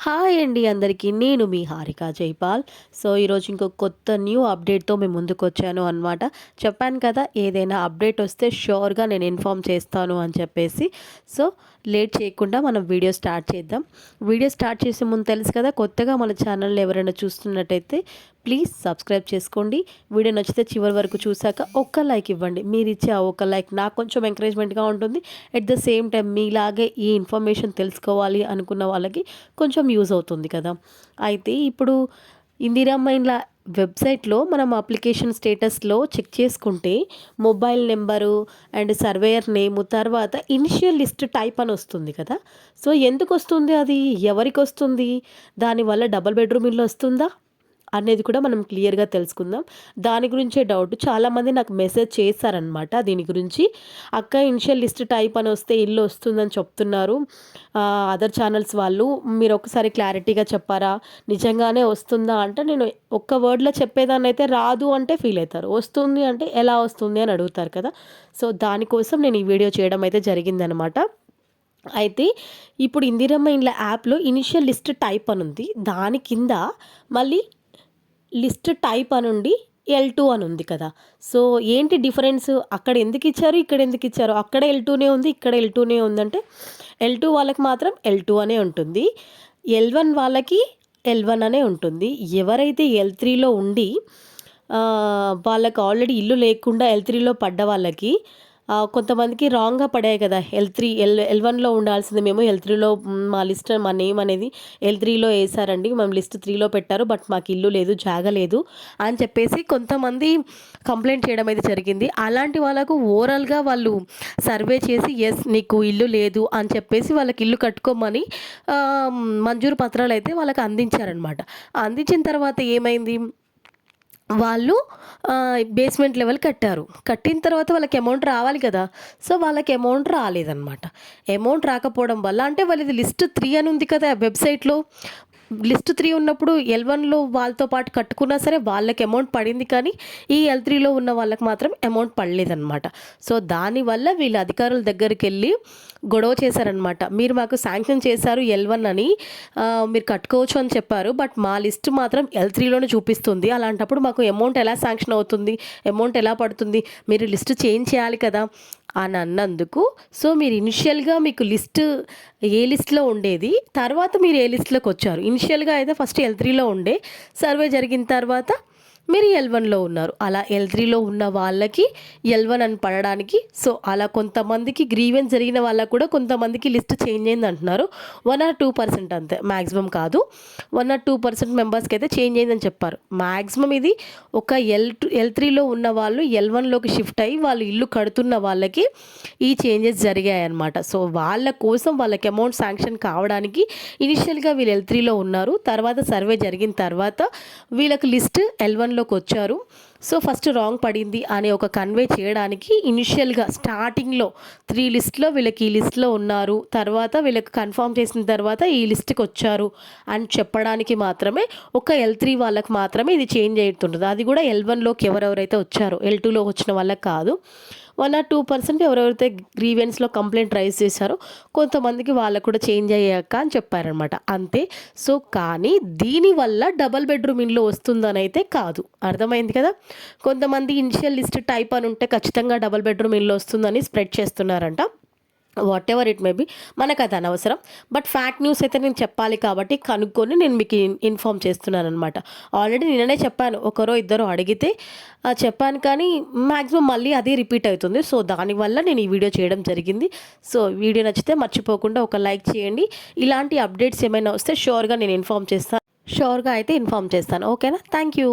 Hi అండి అందరికీ. నేను మీ హారిక జైపాల్. సో, ఈరోజు ఇంకో కొత్త న్యూ అప్డేట్‌తో మీ ముందుకొచ్చాను అనమాట. చెప్పాను కదా! ఏదైనా అప్డేట్ వస్తే ష్యూర్‌గా నేను ఇన్ఫార్మ్ చేస్తాను అని చెప్పేసి. సో, లేట్ చేయకుండా మనం వీడియో స్టార్ట్ చేద్దాం. వీడియో స్టార్ట్ చేసే ముందు తెలుసు కదా! కొత్తగా మన ఛానల్‌ని ఎవరైనా చూస్తున్నట్టయితే ప్లీజ్ సబ్స్క్రైబ్ చేసుకోండి. వీడియో నచ్చితే చివరి వరకు చూసాక ఒక్క లైక్ ఇవ్వండి. మీరిచ్చే ఆ ఒక్క లైక్ నాకు కొంచెం ఎంకరేజ్మెంట్‌గా ఉంటుంది. ఎట్ ద సేమ్ టైం మీలాగే ఈ ఇన్ఫర్మేషన్ తెలుసుకోవాలి అనుకున్న వాళ్ళకి కొంచెం యూజ్ అవుతుంది కదా! అయితే ఇప్పుడు ఇందిరమ్మ ఇండ్ల వెబ్సైట్‌లో మనం అప్లికేషన్ స్టేటస్‌లో చెక్ చేసుకుంటే మొబైల్ నెంబరు అండ్ సర్వేయర్ నేము తర్వాత ఇనిషియల్ లిస్ట్ టైప్ అని వస్తుంది కదా! సో, ఎందుకొస్తుంది అది? ఎవరికొస్తుంది? దానివల్ల డబుల్ బెడ్‌రూమ్ ఇల్లు వస్తుందా? అనేది కూడా మనం క్లియర్‌గా తెలుసుకుందాం. దాని గురించే డౌట్ చాలామంది నాకు మెసేజ్ చేశారనమాట దీని గురించి. అక్క ఇనిషియల్ లిస్ట్ టైప్ అని వస్తే ఇల్లు వస్తుందని చెప్తున్నారు. అదర్ ఛానల్స్ వాళ్ళు. మీరొకసారి క్లారిటీగా చెప్పారా? నిజంగానే వస్తుందా అంటే నేను ఒక్క వర్డ్‌లో చెప్పేదాన్నయితే రాదు అంటే ఫీల్ అయితారు. వస్తుంది అంటే ఎలా వస్తుంది అని అడుగుతారు కదా! సో, దానికోసం నేను ఈ వీడియో చేయడం అయితే జరిగిందనమాట. అయితే ఇప్పుడు ఇందిరమ్మ ఇండ్ల యాప్‌లో ఇనిషియల్ లిస్ట్ టైప్ అనుంది. దాని కింద మళ్ళీ లిస్ట్ టైప్ అనుండి L2 అని ఉంది కదా! సో, ఏంటి డిఫరెన్స్? అక్కడ ఎందుకిచ్చారు? ఇక్కడ ఎందుకిచ్చారు? అక్కడ L2నే ఉంది. ఇక్కడ L2నే ఉందంటే L2 వాళ్ళకి మాత్రం L2 అనే ఉంటుంది. L1 వాళ్ళకి L1 అనే ఉంటుంది. ఎవరైతే L3లో ఉండి వాళ్ళకి ఆల్రెడీ ఇల్లు లేకుండా L3లో పడ్డ వాళ్ళకి కొంతమందికి రాంగ్‌గా పడాయి కదా! L1లో ఉండాల్సింది మేము L3లో మా లిస్ట్ మా నేమ్ అనేది L3లో ఏసారండి. మేము లిస్ట్ 3లో పెట్టారు. బట్ మాకు ఇల్లు లేదు, జాగ లేదు అని చెప్పేసి కొంతమంది కంప్లెయింట్ చేయడం అయితే జరిగింది. అలాంటి వాళ్ళకు ఓవరాల్‌గా వాళ్ళు సర్వే చేసి యెస్ నీకు ఇల్లు లేదు అని చెప్పేసి వాళ్ళకి ఇల్లు కట్టుకోమని మంజూరు పత్రాలైతే వాళ్ళకి అందించారనమాట. అందించిన తర్వాత ఏమైంది? వాళ్ళు బేస్మెంట్ లెవెల్ కట్టారు. కట్టిన తర్వాత వాళ్ళకి అమౌంట్ రావాలి కదా! సో, వాళ్ళకి అమౌంట్ రాలేదనమాట. అమౌంట్ రాకపోవడం వల్ల అంటే వాళ్ళది లిస్ట్ 3 అని ఉంది కదా వెబ్‌సైట్‌లో. లిస్ట్ 3 ఉన్నప్పుడు L1లో వాళ్ళతో పాటు కట్టుకున్నా సరే వాళ్ళకి అమౌంట్ పడింది కానీ, ఈ L3లో ఉన్న వాళ్ళకి మాత్రం అమౌంట్ పడలేదనమాట. సో, దానివల్ల వీళ్ళు అధికారుల దగ్గరికెళ్ళి గొడవ చేశారనమాట. మీరు మాకు శాంక్షన్ చేశారు L1 అని మీరు కట్టుకోవచ్చు అని చెప్పారు. బట్ మా లిస్ట్ మాత్రం L3లోనే చూపిస్తుంది. అలాంటప్పుడు మాకు అమౌంట్ ఎలా శాంక్షన్ అవుతుంది? అమౌంట్ ఎలా పడుతుంది? మీరు లిస్ట్ చేంజ్ చేయాలి కదా! అని అన్నందుకు సో, మీరు ఇనిషియల్‌గా మీకు లిస్ట్ ఏ లిస్ట్‌లో ఉండేది. తర్వాత మీరు ఏ లిస్ట్‌లోకొచ్చారు. ఇనిషియల్‌గా అయితే ఫస్ట్ L3లో ఉండే. సర్వే జరిగిన తర్వాత మీరు L1లో ఉన్నారు. అలా L3లో ఉన్న వాళ్ళకి L1 అని పడడానికి సో, అలా కొంతమందికి గ్రీవెన్స్ జరిగిన వాళ్ళకి కూడా కొంతమందికి లిస్ట్ చేంజ్ అయిందంటున్నారు. 1 ఆర్ 2% అంతే. మాక్సిమం కాదు. 1 ఆర్ 2% మెంబర్స్‌కైతే చేంజ్ అయిందని చెప్పారు. మాక్సిమం ఇది ఒక L3లో ఉన్న వాళ్ళు L1లోకి షిఫ్ట్ అయ్యి వాళ్ళు ఇల్లు కడుతున్న వాళ్ళకి ఈ చేంజెస్ జరిగాయన్నమాట. సో, వాళ్ళ కోసం వాళ్ళకి అమౌంట్ శాంక్షన్ కావడానికి ఇనిషియల్‌గా వీళ్ళు L3లో ఉన్నారు. తర్వాత సర్వే జరిగిన తర్వాత వీళ్ళకి లిస్ట్ L1లోకొచ్చారు. సో, ఫస్ట్ రాంగ్ పడింది అనే ఒక కన్వే చేయడానికి ఇనిషియల్‌గా స్టార్టింగ్‌లో 3 లిస్ట్‌లో వీళ్ళకి ఈ లిస్ట్‌లో ఉన్నారు. తర్వాత వీళ్ళకి కన్ఫర్మ్ చేసిన తర్వాత ఈ లిస్ట్‌కొచ్చారు అని చెప్పడానికి మాత్రమే ఒక L3 వాళ్ళకి మాత్రమే ఇది చేంజ్ అయితుంటది. అది కూడా L1లోకి ఎవరెవరైతే వచ్చారో L2లో వచ్చిన వాళ్ళకి కాదు. 1 ఆర్ 2% ఎవరెవరైతే గ్రీవెన్స్‌లో కంప్లెయింట్ రైజ్ చేశారో కొంతమందికి వాళ్ళకి కూడా చేంజ్ అయ్యాక అని చెప్పారనమాట. అంతే. సో, కానీ దీనివల్ల డబుల్ బెడ్‌రూమ్ ఇల్లు వస్తుందనైతే కాదు. అర్థమైంది కదా! కొంతమంది ఇనిషియల్ లిస్ట్ టైప్ అని ఉంటే ఖచ్చితంగా డబుల్ బెడ్‌రూమ్ ఇల్లు వస్తుందని స్ప్రెడ్ చేస్తున్నారంట. వాటెవర్ ఇట్ మే బీ మనకది అనవసరం. బట్ ఫ్యాక్ట్ న్యూస్ అయితే నేను చెప్పాలి కాబట్టి కనుక్కొని నేను మీకు ఇన్ఫార్మ్ చేస్తున్నాననమాట. ఆల్రెడీ నిన్ననే చెప్పాను. ఒకరో ఇద్దరో అడిగితే చెప్పాను కానీ మాక్సిమం మళ్ళీ అదే రిపీట్ అవుతుంది. సో, దానివల్ల నేను ఈ వీడియో చేయడం జరిగింది. సో, వీడియో నచ్చితే మర్చిపోకుండా ఒక లైక్ చేయండి. ఇలాంటి అప్డేట్స్ ఏమైనా వస్తే ష్యూర్‌గా నేను ఇన్ఫార్మ్ చేస్తాను. ష్యూర్‌గా అయితే ఇన్ఫార్మ్ చేస్తాను. ఓకేనా? Thank you.